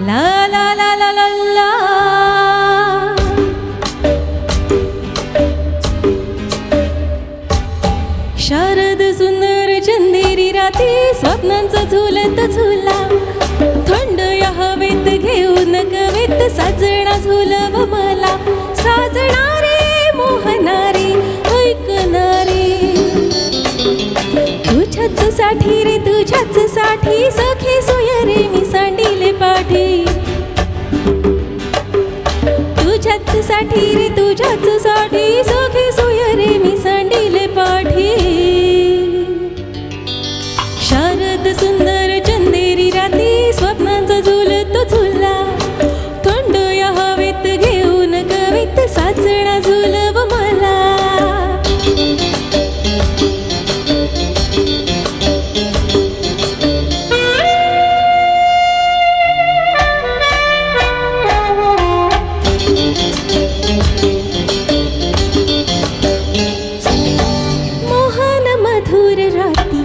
ला ला ला ला ला ला. शारद सुंदर चंदेरी राती स्वप्नांचा झुलत झुला, थंड या हवेत घेऊन कवेत साजना झुलव मला. साजणारे मोहनारे ऐकणारे, तुझ्याच साठी रे तुझ्याच साठी सखे सोयरे मी सांडिले पाठी. तुझ्याच साठी रे तुझ्याच साठी सखे सोयरे मी सांडिले पाठी. शारद सुंदर चंदेरी राती स्वप्नांचा झुलतो झुला, थंड या हवेत घेऊन कवित साजना झुलव मला. मोहन मधुर राती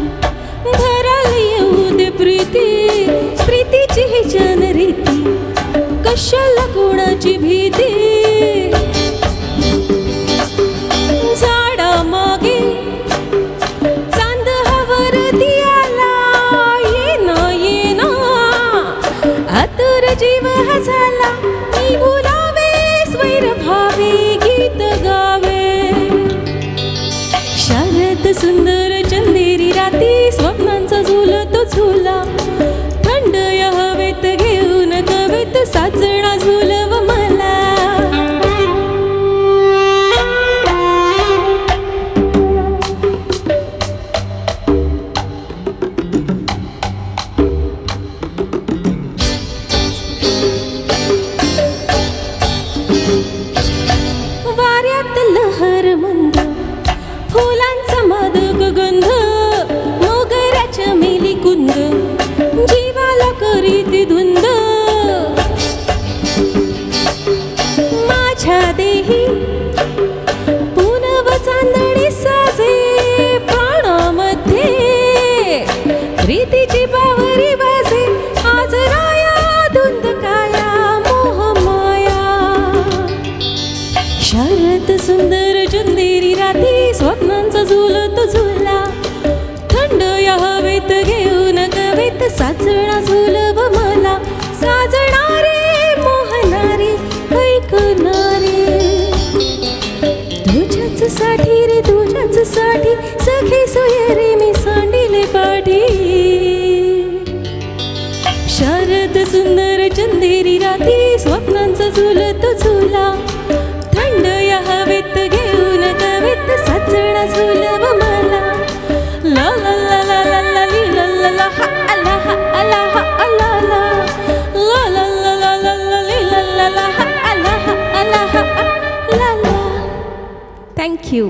घराला येऊ दे प्रीती, प्रीतीची ही जनरीती कशाला कोणाची भीती. झाडा मागे चांद हवरती आला, ये ना आतुर जीव हा झाला. मी बोलावे स्वैर भावे गीत गावे. शारद सुंदर चंदेरी राती स्वप्नांचा झुलतो झुला, थंड या हवेत घेऊन कवित साजना झुलव मला. वाऱ्यात लहर मंद, फुलांचा मादक गंध, मोगऱ्याच्या मेली कुंद, जीवाला करीत धुंद. माझ्या देही पुनव चांदणी साजे, प्राणामध्ये प्रीतीची बावरी वाजे. आज राया धुंद काया मोह माया. शारद सुंदर चंदेरी राती स्वप्नांचा झुलतो झुला, थंड या हवेत घेऊन कवित साजना झुलव मला. साजणारे मोहनारे ऐकणारे, तुझ्याच साठी रे तुझ्याच साठी सखे सोयरे मी सांडिले पाठी. शारद सुंदर चंदेरी राती स्वप्नांचा झुलतो झुला, थंड या हवेत घेऊन कवित साजना झुलव मला. ला ला ला ला ला ला ली ला ला ला हा अला हा अला हा अला ला. ला ला ला ला ला ला ली ला ला ला हा अला हा अला हा ला ला. Thank you.